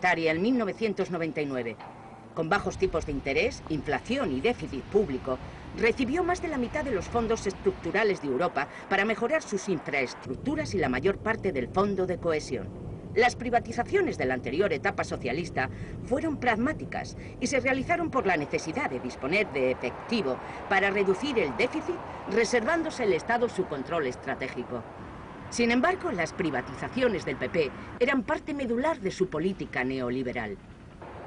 monetaria en 1999. Con bajos tipos de interés, inflación y déficit público, recibió más de la mitad de los fondos estructurales de Europa para mejorar sus infraestructuras y la mayor parte del fondo de cohesión. Las privatizaciones de la anterior etapa socialista fueron pragmáticas y se realizaron por la necesidad de disponer de efectivo para reducir el déficit, reservándose el Estado su control estratégico. Sin embargo, las privatizaciones del PP eran parte medular de su política neoliberal.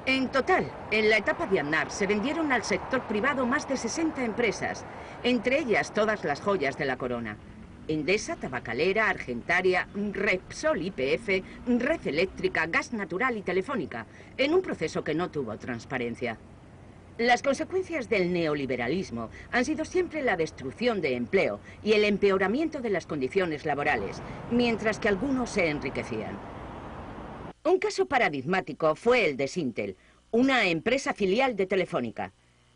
En total, en la etapa de Aznar se vendieron al sector privado más de 60 empresas, entre ellas todas las joyas de la corona. Endesa, Tabacalera, Argentaria, Repsol, YPF, Red Eléctrica, Gas Natural y Telefónica, en un proceso que no tuvo transparencia. Las consecuencias del neoliberalismo han sido siempre la destrucción de empleo y el empeoramiento de las condiciones laborales, mientras que algunos se enriquecían. Un caso paradigmático fue el de Syntel, una empresa filial de Telefónica.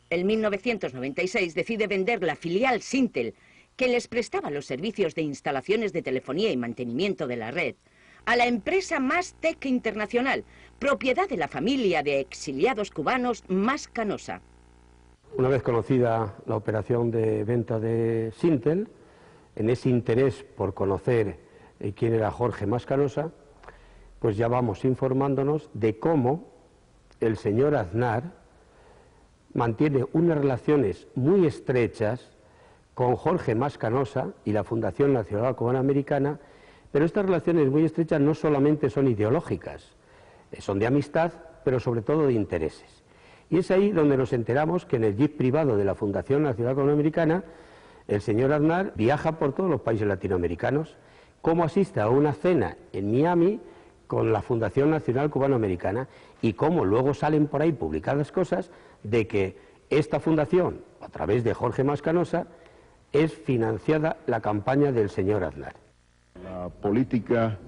En 1996 decide vender la filial Syntel, que les prestaba los servicios de instalaciones de telefonía y mantenimiento de la red, a la empresa Mastec Internacional, propiedad de la familia de exiliados cubanos Mascanosa. Una vez conocida la operación de venta de Syntel, en ese interés por conocer quién era Jorge Mascanosa, pues ya vamos informándonos de cómo el señor Aznar mantiene unas relaciones muy estrechas con Jorge Mascanosa y la Fundación Nacional Cubanoamericana, pero estas relaciones muy estrechas no solamente son ideológicas, son de amistad, pero sobre todo de intereses. Y es ahí donde nos enteramos que en el jeep privado de la Fundación Nacional Cubanoamericana, el señor Aznar viaja por todos los países latinoamericanos, cómo asiste a una cena en Miami con la Fundación Nacional Cubanoamericana y cómo luego salen por ahí publicadas cosas de que esta fundación, a través de Jorge Mascanosa, es financiada la campaña del señor Aznar. La política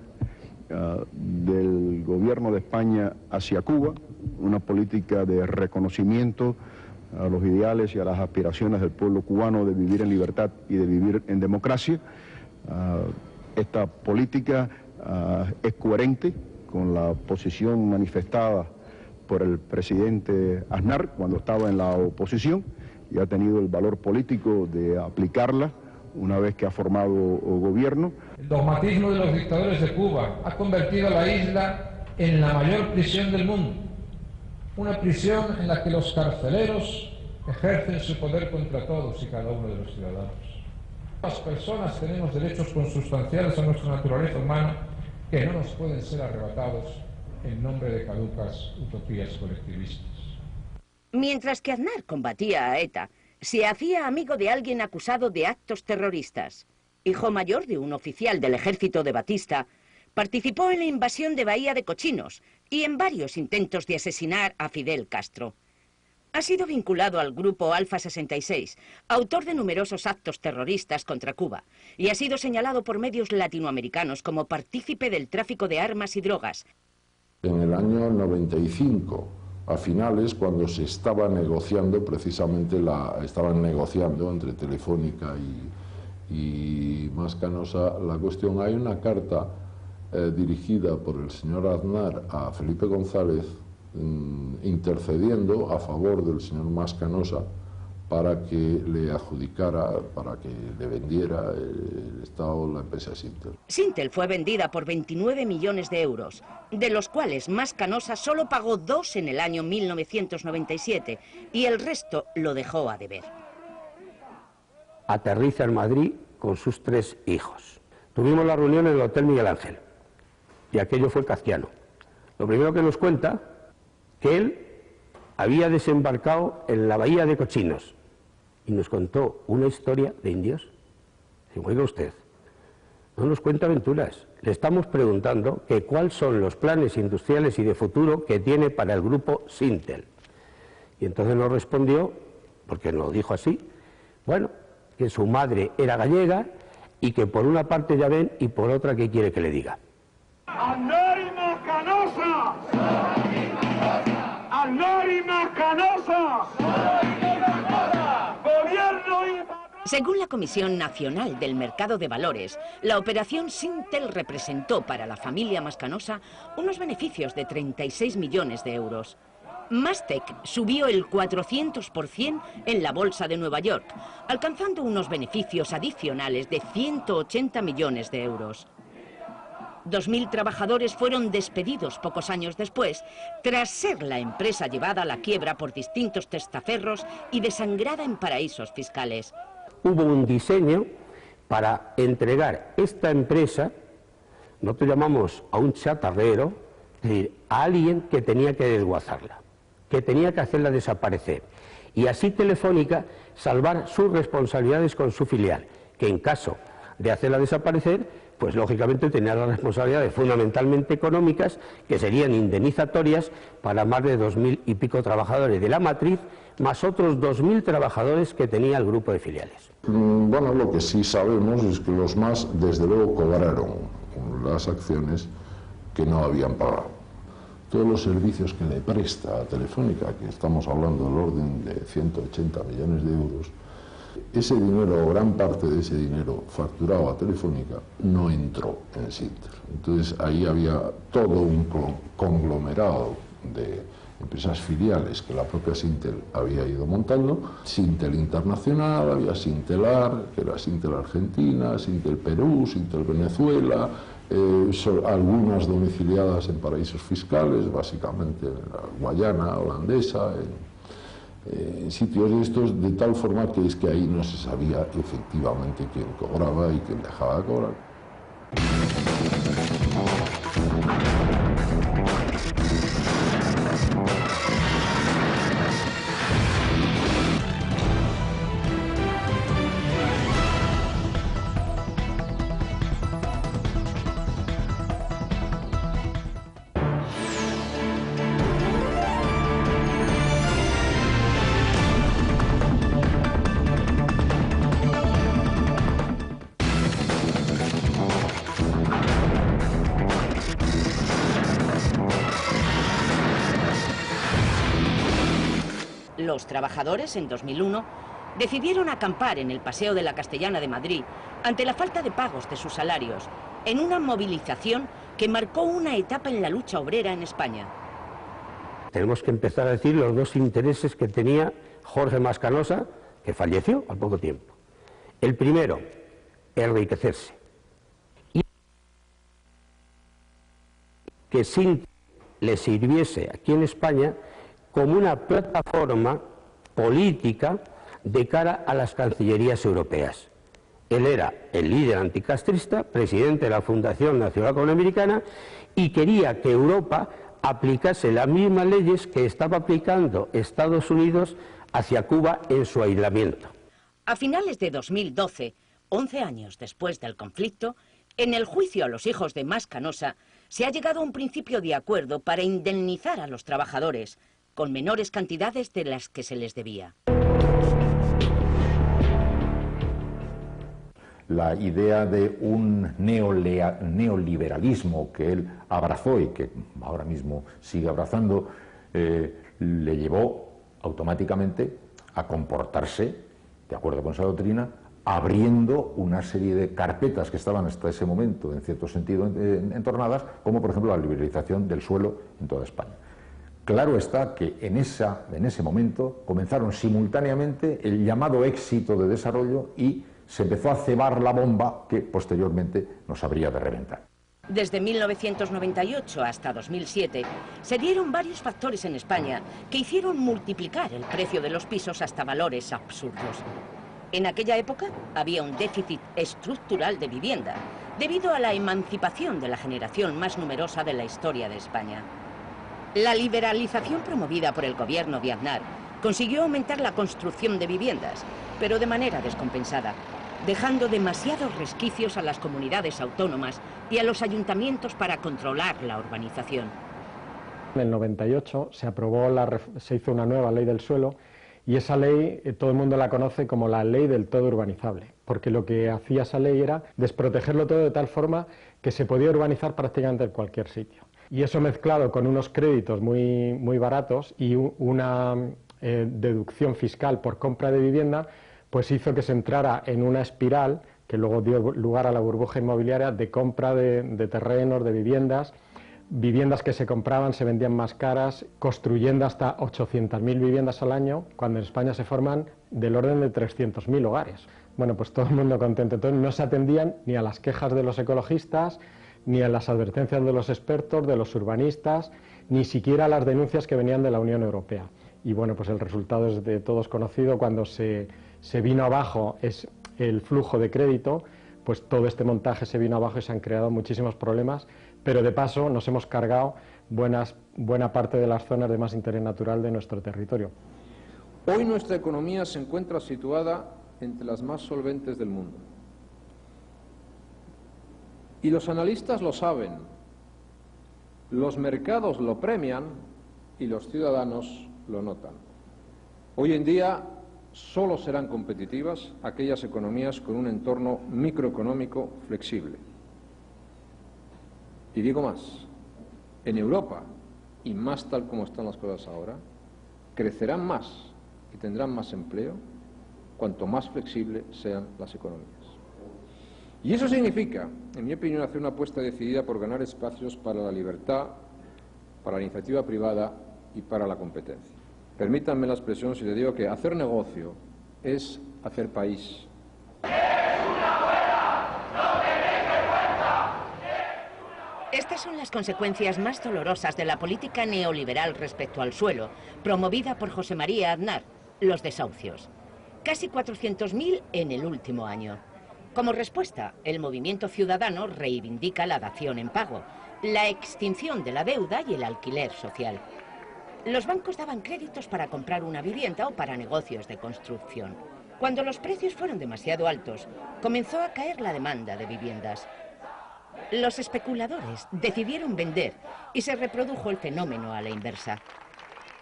del gobierno de España hacia Cuba, una política de reconocimiento a los ideales y a las aspiraciones del pueblo cubano de vivir en libertad y de vivir en democracia. Esta política es coherente con la posición manifestada por el presidente Aznar cuando estaba en la oposición y ha tenido el valor político de aplicarla una vez que ha formado gobierno. El dogmatismo de los dictadores de Cuba ha convertido a la isla en la mayor prisión del mundo, una prisión en la que los carceleros ejercen su poder contra todos y cada uno de los ciudadanos. Las personas tenemos derechos consustanciales a nuestra naturaleza humana que no nos pueden ser arrebatados en nombre de caducas utopías colectivistas. Mientras que Aznar combatía a ETA, se hacía amigo de alguien acusado de actos terroristas. Hijo mayor de un oficial del ejército de Batista, participó en la invasión de Bahía de Cochinos y en varios intentos de asesinar a Fidel Castro. Ha sido vinculado al grupo Alfa 66, autor de numerosos actos terroristas contra Cuba, y ha sido señalado por medios latinoamericanos como partícipe del tráfico de armas y drogas. En el año 95, a finales, cuando se estaba negociando, precisamente estaban negociando entre Telefónica y Mascanosa la cuestión, hay una carta dirigida por el señor Aznar a Felipe González, intercediendo a favor del señor Mascanosa para que le adjudicara, para que le vendiera el Estado la empresa Syntel. Syntel fue vendida por 29 millones de euros, de los cuales Mascanosa solo pagó 2 en el año 1997 y el resto lo dejó a deber. Aterriza en Madrid con sus 3 hijos. Tuvimos la reunión en el Hotel Miguel Ángel y aquello fue kafkiano. Lo primero que nos cuenta que él había desembarcado en la Bahía de Cochinos y nos contó una historia de indios. Digo, oiga usted, no nos cuenta aventuras, le estamos preguntando que cuáles son los planes industriales y de futuro que tiene para el grupo Syntel. Y entonces nos respondió, porque nos lo dijo así, bueno, que su madre era gallega y que por una parte ya ven y por otra, ¿qué quiere que le diga? ¡Aznar y Mascanosa! ¡Aznar y Mascanosa! ¡Gobierno y patrón! Según la Comisión Nacional del Mercado de Valores, la operación Sintel representó para la familia Mascanosa unos beneficios de 36 millones de euros. Mastec subió el 400% en la Bolsa de Nueva York, alcanzando unos beneficios adicionales de 180 millones de euros. 2.000 trabajadores fueron despedidos pocos años después, tras ser la empresa llevada a la quiebra por distintos testaferros y desangrada en paraísos fiscales. Hubo un diseño para entregar esta empresa, nosotros llamamos a un chatarrero, es decir, a alguien que tenía que desguazarla, que tenía que hacerla desaparecer, y así Telefónica salvar sus responsabilidades con su filial, que en caso de hacerla desaparecer, pues lógicamente tenía las responsabilidades fundamentalmente económicas, que serían indemnizatorias para más de 2.000 y pico trabajadores de la matriz, más otros 2.000 trabajadores que tenía el grupo de filiales. Bueno, lo que sí sabemos es que los más, desde luego, cobraron las acciones que no habían pagado. Todos los servicios que le presta a Telefónica, que estamos hablando del orden de 180 millones de euros, ese dinero, gran parte de ese dinero facturado a Telefónica, no entró en Sintel. Entonces ahí había todo un conglomerado de empresas filiales que la propia Sintel había ido montando. Sintel Internacional, había Sintelar, que era Sintel Argentina, Sintel Perú, Sintel Venezuela, algunas domiciliadas en paraísos fiscales, básicamente en la Guayana holandesa, en sitios de estos, de tal forma que es que ahí no se sabía efectivamente quién cobraba y quién dejaba de cobrar. Los trabajadores, en 2001, decidieron acampar en el Paseo de la Castellana de Madrid ante la falta de pagos de sus salarios, en una movilización que marcó una etapa en la lucha obrera en España. Tenemos que empezar a decir los dos intereses que tenía Jorge Mascanosa, que falleció al poco tiempo. El primero, enriquecerse. Y que Sintel le sirviese aquí en España como una plataforma política de cara a las cancillerías europeas. Él era el líder anticastrista, presidente de la Fundación Nacional Americana, y quería que Europa aplicase las mismas leyes que estaba aplicando Estados Unidos hacia Cuba en su aislamiento. A finales de 2012, 11 años después del conflicto, en el juicio a los hijos de Mascanosa, se ha llegado a un principio de acuerdo para indemnizar a los trabajadores, con menores cantidades de las que se les debía. La idea de un neoliberalismo que él abrazó y que ahora mismo sigue abrazando, le llevó automáticamente a comportarse, de acuerdo con esa doctrina, abriendo una serie de carpetas que estaban hasta ese momento, en cierto sentido, entornadas, como por ejemplo la liberalización del suelo en toda España. Claro está que en ese momento comenzaron simultáneamente el llamado éxito de desarrollo y se empezó a cebar la bomba que posteriormente nos habría de reventar. Desde 1998 hasta 2007 se dieron varios factores en España que hicieron multiplicar el precio de los pisos hasta valores absurdos. En aquella época había un déficit estructural de vivienda debido a la emancipación de la generación más numerosa de la historia de España. La liberalización promovida por el gobierno de Aznar consiguió aumentar la construcción de viviendas, pero de manera descompensada, dejando demasiados resquicios a las comunidades autónomas y a los ayuntamientos para controlar la urbanización. En el 98 se hizo una nueva ley del suelo y esa ley todo el mundo la conoce como la ley del todo urbanizable, porque lo que hacía esa ley era desprotegerlo todo de tal forma que se podía urbanizar prácticamente en cualquier sitio. Y eso mezclado con unos créditos muy baratos y una deducción fiscal por compra de vivienda, pues hizo que se entrara en una espiral que luego dio lugar a la burbuja inmobiliaria de compra de terrenos, de viviendas que se compraban, se vendían más caras, construyendo hasta 800.000 viviendas al año, cuando en España se forman del orden de 300.000 hogares. Bueno, pues todo el mundo contento. Entonces no se atendían ni a las quejas de los ecologistas, ni a las advertencias de los expertos, de los urbanistas, ni siquiera a las denuncias que venían de la Unión Europea. Y bueno, pues el resultado es de todos conocido. Cuando se vino abajo el flujo de crédito, pues todo este montaje se vino abajo y se han creado muchísimos problemas, pero de paso nos hemos cargado buena parte de las zonas de más interés natural de nuestro territorio. Hoy nuestra economía se encuentra situada entre las más solventes del mundo. Y los analistas lo saben, los mercados lo premian y los ciudadanos lo notan. Hoy en día solo serán competitivas aquellas economías con un entorno microeconómico flexible. Y digo más, en Europa, y más tal como están las cosas ahora, crecerán más y tendrán más empleo cuanto más flexibles sean las economías. Y eso significa, en mi opinión, hacer una apuesta decidida por ganar espacios para la libertad, para la iniciativa privada y para la competencia. Permítanme la expresión si les digo que hacer negocio es hacer país. Estas son las consecuencias más dolorosas de la política neoliberal respecto al suelo, promovida por José María Aznar, los desahucios. Casi 400.000 en el último año. Como respuesta, el movimiento ciudadano reivindica la dación en pago, la extinción de la deuda y el alquiler social. Los bancos daban créditos para comprar una vivienda o para negocios de construcción. Cuando los precios fueron demasiado altos, comenzó a caer la demanda de viviendas. Los especuladores decidieron vender y se reprodujo el fenómeno a la inversa.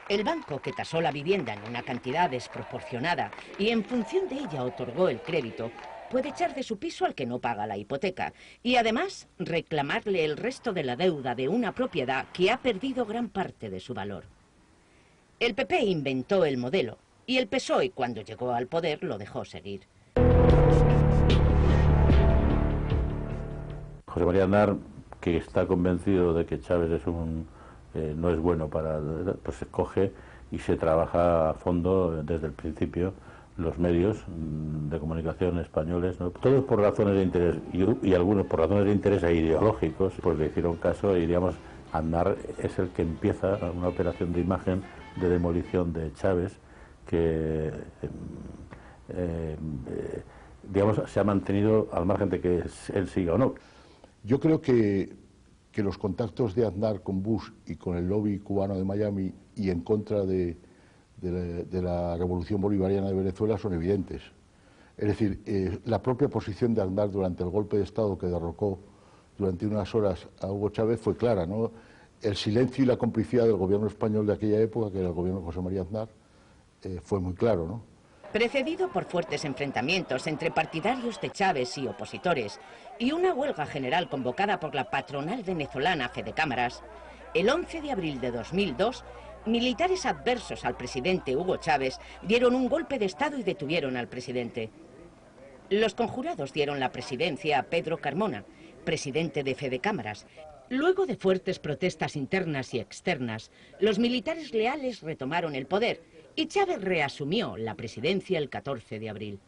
El banco que tasó la vivienda en una cantidad desproporcionada y en función de ella otorgó el crédito, puede echar de su piso al que no paga la hipoteca y además reclamarle el resto de la deuda de una propiedad que ha perdido gran parte de su valor. El PP inventó el modelo y el PSOE, cuando llegó al poder, lo dejó seguir. José María Aznar, que está convencido de que Chávez no es bueno pues se coge y se trabaja a fondo desde el principio los medios de comunicación españoles, ¿no? Todos por razones de interés y algunos por razones de interés ideológicos, pues le hicieron caso y digamos Aznar es el que empieza una operación de imagen de demolición de Chávez que digamos se ha mantenido al margen de que él siga o no. Yo creo que los contactos de Aznar con Bush y con el lobby cubano de Miami y en contra de la revolución bolivariana de Venezuela son evidentes. Es decir, la propia posición de Aznar durante el golpe de Estado que derrocó durante unas horas a Hugo Chávez fue clara, ¿no? El silencio y la complicidad del gobierno español de aquella época, que era el gobierno de José María Aznar, fue muy claro, ¿no? Precedido por fuertes enfrentamientos entre partidarios de Chávez y opositores y una huelga general convocada por la patronal venezolana Fedecámaras, el 11 de abril de 2002, militares adversos al presidente Hugo Chávez dieron un golpe de Estado y detuvieron al presidente. Los conjurados dieron la presidencia a Pedro Carmona, presidente de Fedecámaras. Luego de fuertes protestas internas y externas, los militares leales retomaron el poder y Chávez reasumió la presidencia el 14 de abril.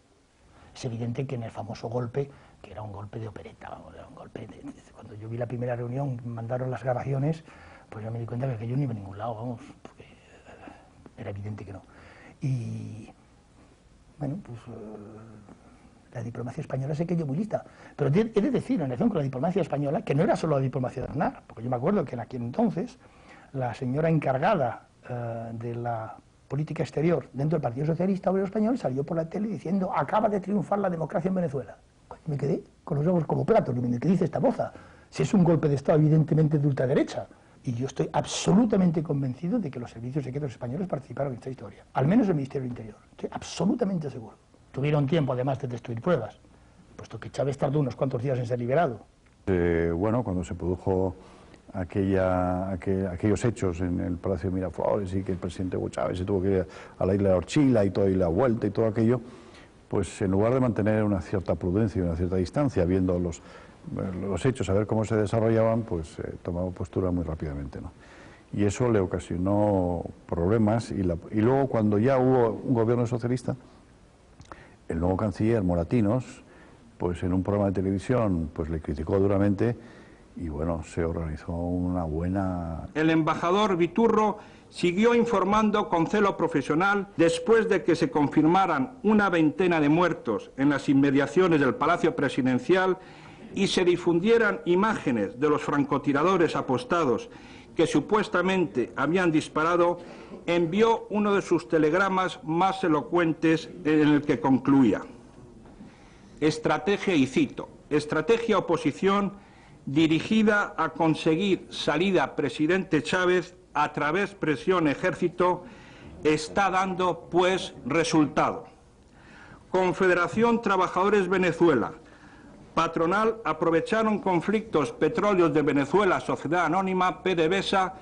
Es evidente que en el famoso golpe, que era un golpe de opereta, era un golpe cuando yo vi la primera reunión, mandaron las grabaciones, pues yo me di cuenta que aquello no iba a ningún lado, vamos, porque era evidente que no. Y bueno, pues la diplomacia española se quedó muy lista. Pero he de decir, en relación con la diplomacia española, que no era solo la diplomacia de Aznar, porque yo me acuerdo que en aquel entonces la señora encargada de la política exterior dentro del Partido Socialista Obrero Español salió por la tele diciendo: acaba de triunfar la democracia en Venezuela. Me quedé con los ojos como platos. ¿Qué dice esta moza? Si es un golpe de Estado evidentemente de ultraderecha. Y yo estoy absolutamente convencido de que los servicios secretos españoles participaron en esta historia, al menos el Ministerio del Interior. Estoy absolutamente seguro. Tuvieron tiempo además de destruir pruebas, puesto que Chávez tardó unos cuantos días en ser liberado. Bueno, cuando se produjo aquellos hechos en el Palacio de Miraflores y que el presidente Hugo Chávez se tuvo que ir a la isla de Orchila y toda la vuelta y todo aquello, pues en lugar de mantener una cierta prudencia y una cierta distancia, viendo los hechos, a ver cómo se desarrollaban, pues tomaba postura muy rápidamente, ¿no? Y eso le ocasionó problemas, y luego cuando ya hubo un gobierno socialista, el nuevo canciller Moratinos, pues en un programa de televisión, pues le criticó duramente, y bueno, se organizó una buena... El embajador Viturro siguió informando con celo profesional después de que se confirmaran una veintena de muertos en las inmediaciones del Palacio Presidencial y se difundieran imágenes de los francotiradores apostados que supuestamente habían disparado, envió uno de sus telegramas más elocuentes en el que concluía: estrategia, y cito, estrategia oposición dirigida a conseguir salida presidente Chávez a través presión ejército, está dando pues resultado. Confederación Trabajadores Venezuela, patronal aprovecharon conflictos petróleos de Venezuela, Sociedad Anónima, PDVSA,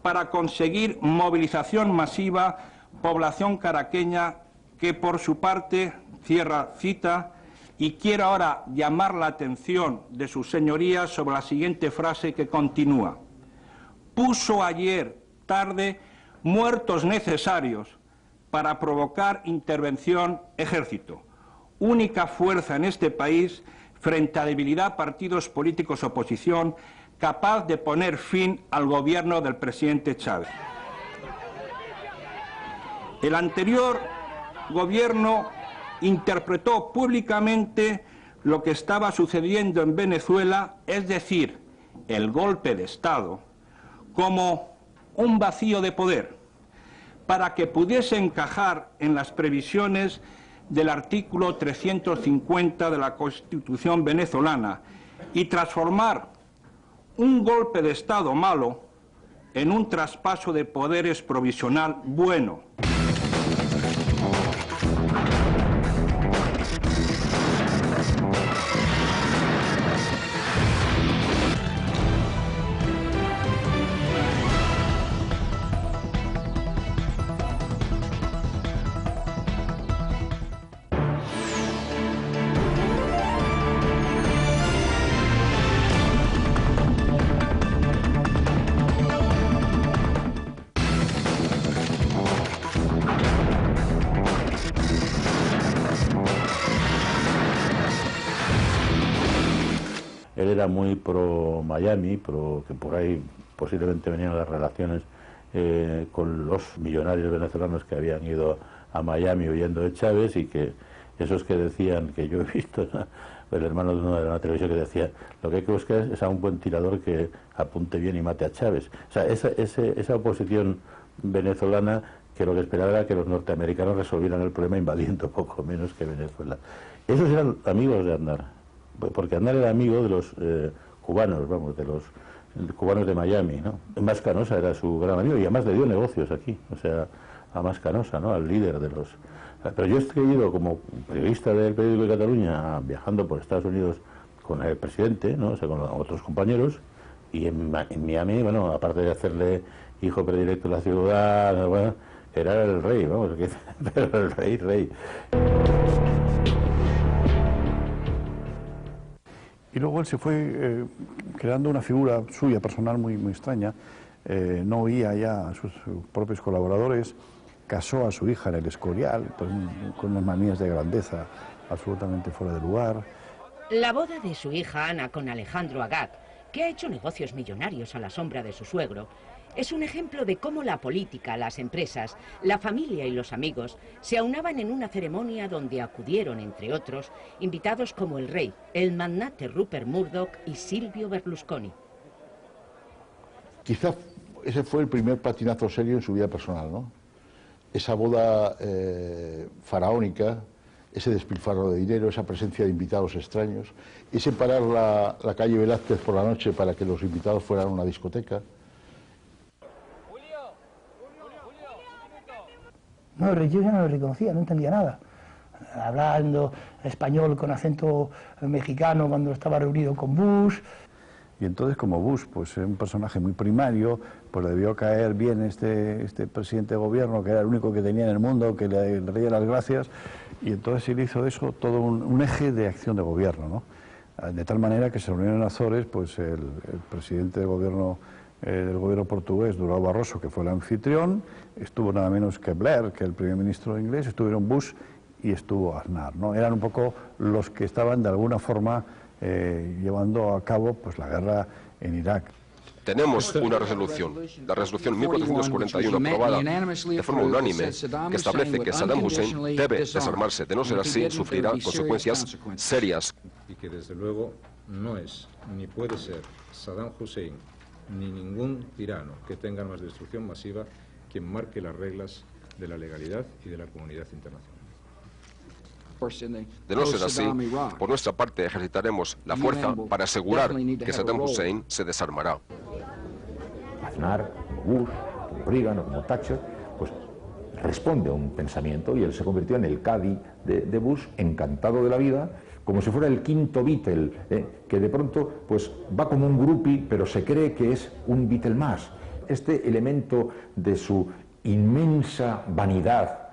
para conseguir movilización masiva, población caraqueña que por su parte, cierra cita, y quiero ahora llamar la atención de sus señorías sobre la siguiente frase que continúa: puso ayer tarde muertos necesarios para provocar intervención ejército, única fuerza en este país frente a debilidad partidos políticos oposición, capaz de poner fin al gobierno del presidente Chávez. El anterior gobierno interpretó públicamente lo que estaba sucediendo en Venezuela, es decir, el golpe de Estado, como un vacío de poder, para que pudiese encajar en las previsiones del artículo 350 de la Constitución venezolana y transformar un golpe de Estado malo en un traspaso de poderes provisional bueno. Él era muy pro Miami, que por ahí posiblemente venían las relaciones con los millonarios venezolanos que habían ido a Miami huyendo de Chávez, y que esos que decían, que yo he visto, ¿no?, el hermano de uno de la televisión, que decía: lo que hay que buscar es a un buen tirador que apunte bien y mate a Chávez. O sea, esa oposición venezolana, que lo que esperaba era que los norteamericanos resolvieran el problema invadiendo poco menos que Venezuela. Esos eran amigos de Aznar, porque Aznar era amigo de los cubanos, vamos, de los cubanos de Miami, ¿no? Mascanosa era su gran amigo, y además le dio negocios aquí, o sea, a Mascanosa, ¿no?, al líder de los... Pero yo he ido como periodista del periódico de Cataluña, viajando por Estados Unidos con el presidente, ¿no?, o sea, con otros compañeros, y en Miami, bueno, aparte de hacerle hijo predilecto de la ciudad, bueno, era el rey, vamos, pero el rey. Y luego él se fue creando una figura suya personal muy extraña. No oía ya a sus propios colaboradores, casó a su hija en el Escorial, con unas manías de grandeza absolutamente fuera de lugar. La boda de su hija Ana con Alejandro Agag, que ha hecho negocios millonarios a la sombra de su suegro, es un ejemplo de cómo la política, las empresas, la familia y los amigos se aunaban en una ceremonia donde acudieron, entre otros, invitados como el rey, el magnate Rupert Murdoch y Silvio Berlusconi. Quizá ese fue el primer patinazo serio en su vida personal, ¿no? Esa boda faraónica, ese despilfarro de dinero, esa presencia de invitados extraños, ese parar la calle Velázquez por la noche para que los invitados fueran a una discoteca. No, yo ya no lo reconocía, no entendía nada. Hablando español con acento mexicano cuando estaba reunido con Bush. Y entonces, como Bush, pues es un personaje muy primario, pues le debió caer bien este presidente de gobierno, que era el único que tenía en el mundo, que le reía las gracias, Y entonces él hizo de eso todo un eje de acción de gobierno, ¿no? De tal manera que se reunió en Azores, pues el presidente del gobierno portugués, Durão Barroso, que fue el anfitrión, estuvo nada menos que Blair, que el primer ministro inglés, estuvieron Bush y estuvo Aznar, ¿no? Eran un poco los que estaban de alguna forma llevando a cabo pues la guerra en Irak. Tenemos una resolución, la resolución 1441 aprobada de forma unánime, que establece que Saddam Hussein debe desarmarse. De no ser así, sufrirá consecuencias serias. Y que desde luego no es ni puede ser Saddam Hussein ni ningún tirano que tenga armas de destrucción masiva quien marque las reglas de la legalidad y de la comunidad internacional. De no ser así, por nuestra parte ejercitaremos la fuerza para asegurar que Saddam Hussein se desarmará. Aznar, como Bush, como Reagan o como Thatcher, pues responde a un pensamiento y él se convirtió en el Cadi de Bush, encantado de la vida, como si fuera el quinto Beatle, que de pronto pues va como un groupie, pero se cree que es un Beatle más. Este elemento de su inmensa vanidad,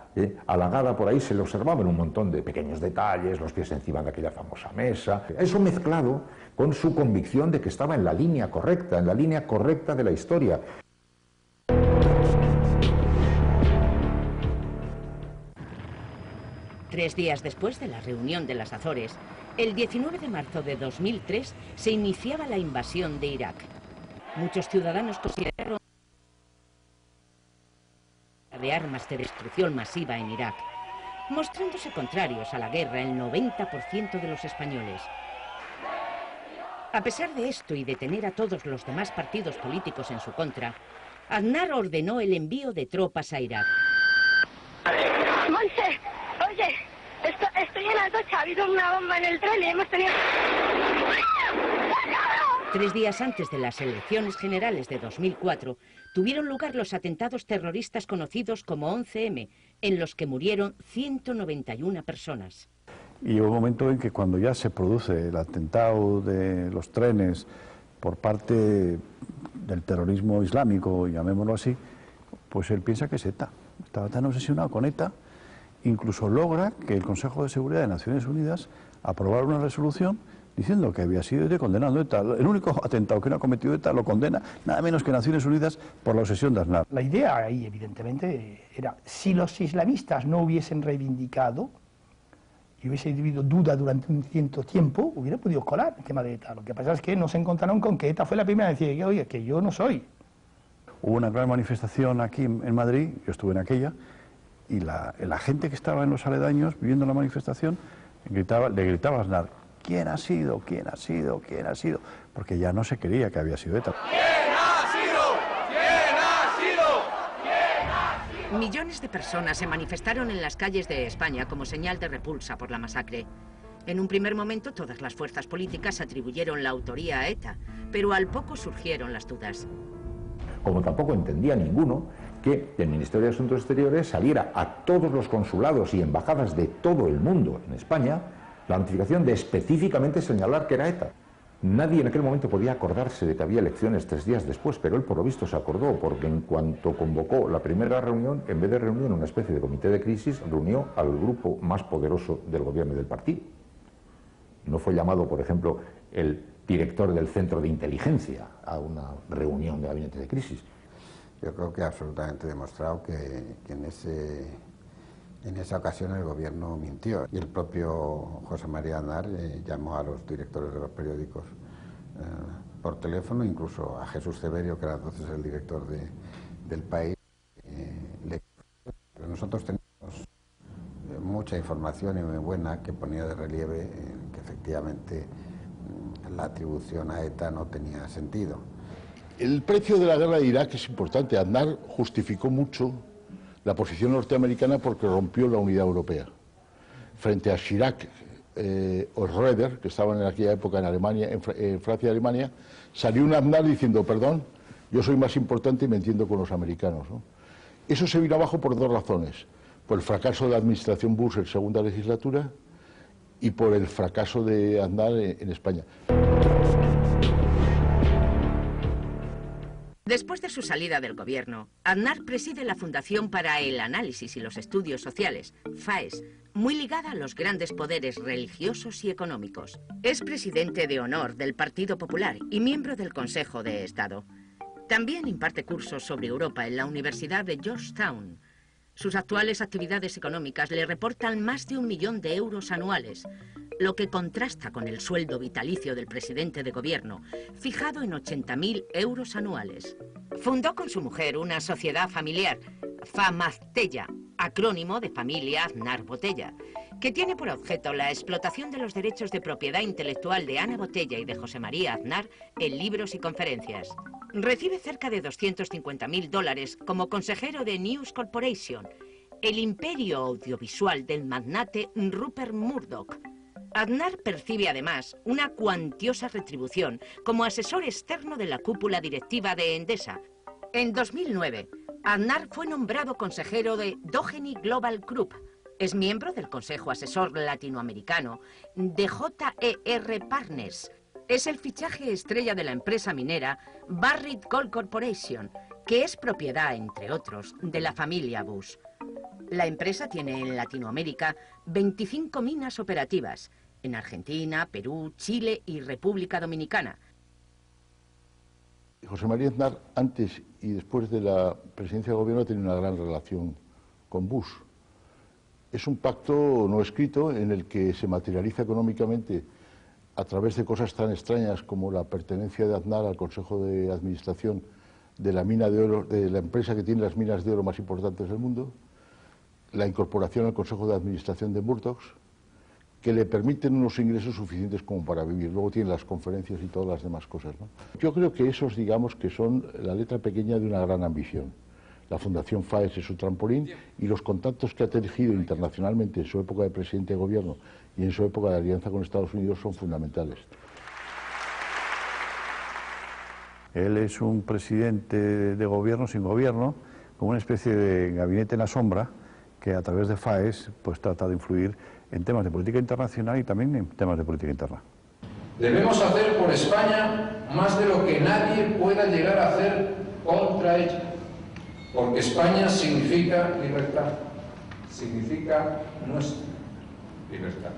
halagada por ahí, se le observaba en un montón de pequeños detalles, los pies encima de aquella famosa mesa. Eso mezclado con su convicción de que estaba en la línea correcta de la historia. Tres días después de la reunión de las Azores, el 19 de marzo de 2003 se iniciaba la invasión de Irak. Muchos ciudadanos consideraron de armas de destrucción masiva en Irak, mostrándose contrarios a la guerra el 90% de los españoles. A pesar de esto y de tener a todos los demás partidos políticos en su contra, Aznar ordenó el envío de tropas a Irak. Monse, oye, estoy en Atocha, ha habido una bomba en el tren y hemos tenido... 3 días antes de las elecciones generales de 2004, tuvieron lugar los atentados terroristas conocidos como 11M, en los que murieron 191 personas. Y hubo un momento en que cuando ya se produce el atentado de los trenes por parte del terrorismo islámico, llamémoslo así, pues él piensa que es ETA. Estaba tan obsesionado con ETA, incluso logra que el Consejo de Seguridad de Naciones Unidas aprobara una resolución diciendo que había sido ETA, condenando ETA. El único atentado que no ha cometido ETA lo condena nada menos que Naciones Unidas por la obsesión de Aznar. La idea ahí, evidentemente, era si los islamistas no hubiesen reivindicado y hubiese habido duda durante un cierto tiempo, hubiera podido colar el tema de ETA. Lo que pasa es que no se encontraron con que ETA fue la primera a decir, oye, que yo no soy. Hubo una gran manifestación aquí en Madrid, yo estuve en aquella, y la gente que estaba en los aledaños viviendo la manifestación le gritaba a Aznar: ¿quién ha sido? ¿Quién ha sido? ¿Quién ha sido? Porque ya no se creía que había sido ETA. ¿Quién ha sido? ¿Quién ha sido? ¿Quién ha sido? Millones de personas se manifestaron en las calles de España como señal de repulsa por la masacre. En un primer momento todas las fuerzas políticas atribuyeron la autoría a ETA, pero al poco surgieron las dudas. Como tampoco entendía ninguno que el Ministerio de Asuntos Exteriores saliera a todos los consulados y embajadas de todo el mundo en España la notificación de específicamente señalar que era ETA. Nadie en aquel momento podía acordarse de que había elecciones 3 días después, pero él por lo visto se acordó, porque en cuanto convocó la primera reunión, en vez de reunir una especie de comité de crisis, reunió al grupo más poderoso del gobierno y del partido. No fue llamado, por ejemplo, el director del centro de inteligencia a una reunión de gabinete de crisis. Yo creo que ha absolutamente demostrado que en esa ocasión el gobierno mintió. Y el propio José María Aznar llamó a los directores de los periódicos por teléfono, incluso a Jesús Severio, que era entonces el director del País. Nosotros teníamos mucha información y muy buena que ponía de relieve que efectivamente la atribución a ETA no tenía sentido. El precio de la guerra de Irak es importante. Aznar justificó mucho la posición norteamericana porque rompió la unidad europea. Frente a Chirac o Schröder, que estaban en aquella época en Alemania, en Francia y Alemania, salió un Aznar diciendo: perdón, yo soy más importante y me entiendo con los americanos, ¿no? Eso se vino abajo por 2 razones: por el fracaso de la administración Bush en segunda legislatura y por el fracaso de Aznar en España. Después de su salida del gobierno, Aznar preside la Fundación para el Análisis y los Estudios Sociales, FAES, muy ligada a los grandes poderes religiosos y económicos. Es presidente de honor del Partido Popular y miembro del Consejo de Estado. También imparte cursos sobre Europa en la Universidad de Georgetown. Sus actuales actividades económicas le reportan más de 1 millón de euros anuales, lo que contrasta con el sueldo vitalicio del presidente de gobierno, fijado en 80.000 euros anuales. Fundó con su mujer una sociedad familiar, Famaztella, acrónimo de familia Aznar Botella, que tiene por objeto la explotación de los derechos de propiedad intelectual de Ana Botella y de José María Aznar en libros y conferencias. Recibe cerca de $250.000 como consejero de News Corporation, el imperio audiovisual del magnate Rupert Murdoch. Aznar percibe además una cuantiosa retribución como asesor externo de la cúpula directiva de Endesa. En 2009, Aznar fue nombrado consejero de Doheny Global Group. Es miembro del Consejo Asesor Latinoamericano de JER Partners. Es el fichaje estrella de la empresa minera Barrick Gold Corporation, que es propiedad, entre otros, de la familia Bush. La empresa tiene en Latinoamérica 25 minas operativas, en Argentina, Perú, Chile y República Dominicana. José María Aznar, antes y después de la presidencia del gobierno, tiene una gran relación con Bush. Es un pacto no escrito en el que se materializa económicamente a través de cosas tan extrañas como la pertenencia de Aznar al Consejo de Administración de la mina de oro, de la empresa que tiene las minas de oro más importantes del mundo, la incorporación al Consejo de Administración de Murdoch, que le permiten unos ingresos suficientes como para vivir. Luego tiene las conferencias y todas las demás cosas, ¿no? Yo creo que esos, digamos, que son la letra pequeña de una gran ambición. La Fundación FAES es su trampolín y los contactos que ha tejido internacionalmente en su época de presidente de gobierno y en su época de alianza con Estados Unidos son fundamentales. Él es un presidente de gobierno sin gobierno, como una especie de gabinete en la sombra, que a través de FAES pues trata de influir en temas de política internacional y también en temas de política interna. Debemos hacer por España más de lo que nadie pueda llegar a hacer contra ella, porque España significa libertad, significa nuestra libertad.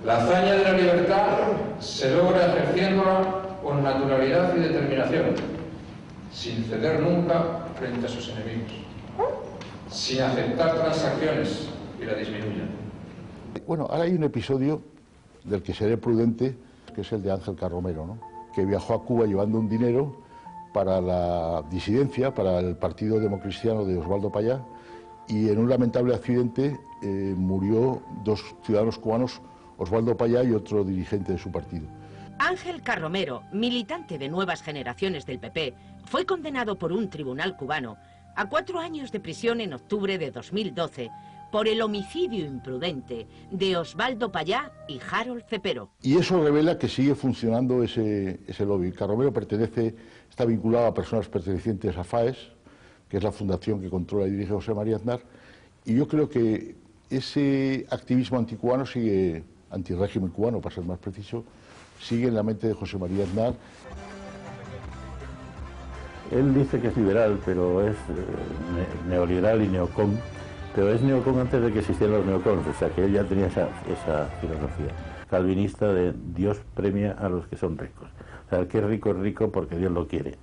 La hazaña de la libertad se logra ejerciéndola con naturalidad y determinación, sin ceder nunca frente a sus enemigos, sin aceptar transacciones que la disminuyan. Bueno, ahora hay un episodio del que seré prudente, que es el de Ángel Carromero, ¿no? Que viajó a Cuba llevando un dinero para la disidencia, para el Partido Democristiano de Osvaldo Payá, y en un lamentable accidente murió 2 ciudadanos cubanos, Osvaldo Payá y otro dirigente de su partido. Ángel Carromero, militante de Nuevas Generaciones del PP, fue condenado por un tribunal cubano a 4 años de prisión en octubre de 2012 por el homicidio imprudente de Osvaldo Payá y Harold Cepero. Y eso revela que sigue funcionando ese lobby. Carromero está vinculado a personas pertenecientes a FAES, que es la fundación que controla y dirige José María Aznar, y yo creo que ese activismo anticubano sigue, antirrégimen cubano para ser más preciso, sigue en la mente de José María Aznar. Él dice que es liberal, pero es neoliberal y neocon, pero es neocon antes de que existieran los neocons, o sea que él ya tenía esa filosofía calvinista de Dios premia a los que son ricos. O sea, el que es rico porque Dios lo quiere,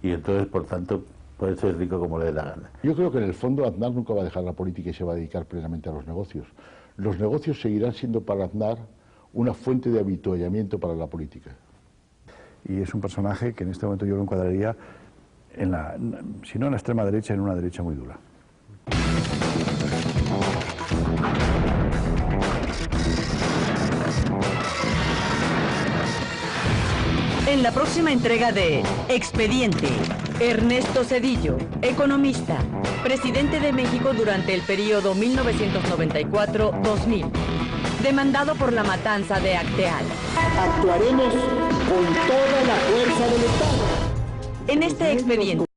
y entonces, por tanto, puede ser rico como le dé la gana. Yo creo que en el fondo Aznar nunca va a dejar la política y se va a dedicar plenamente a los negocios. Los negocios seguirán siendo para Aznar una fuente de avituallamiento para la política. Y es un personaje que en este momento yo lo encuadraría si no en la extrema derecha, en una derecha muy dura. En la próxima entrega de Expediente, Ernesto Zedillo, economista, presidente de México durante el periodo 1994-2000, demandado por la matanza de Acteal. Actuaremos con toda la fuerza del Estado. En este expediente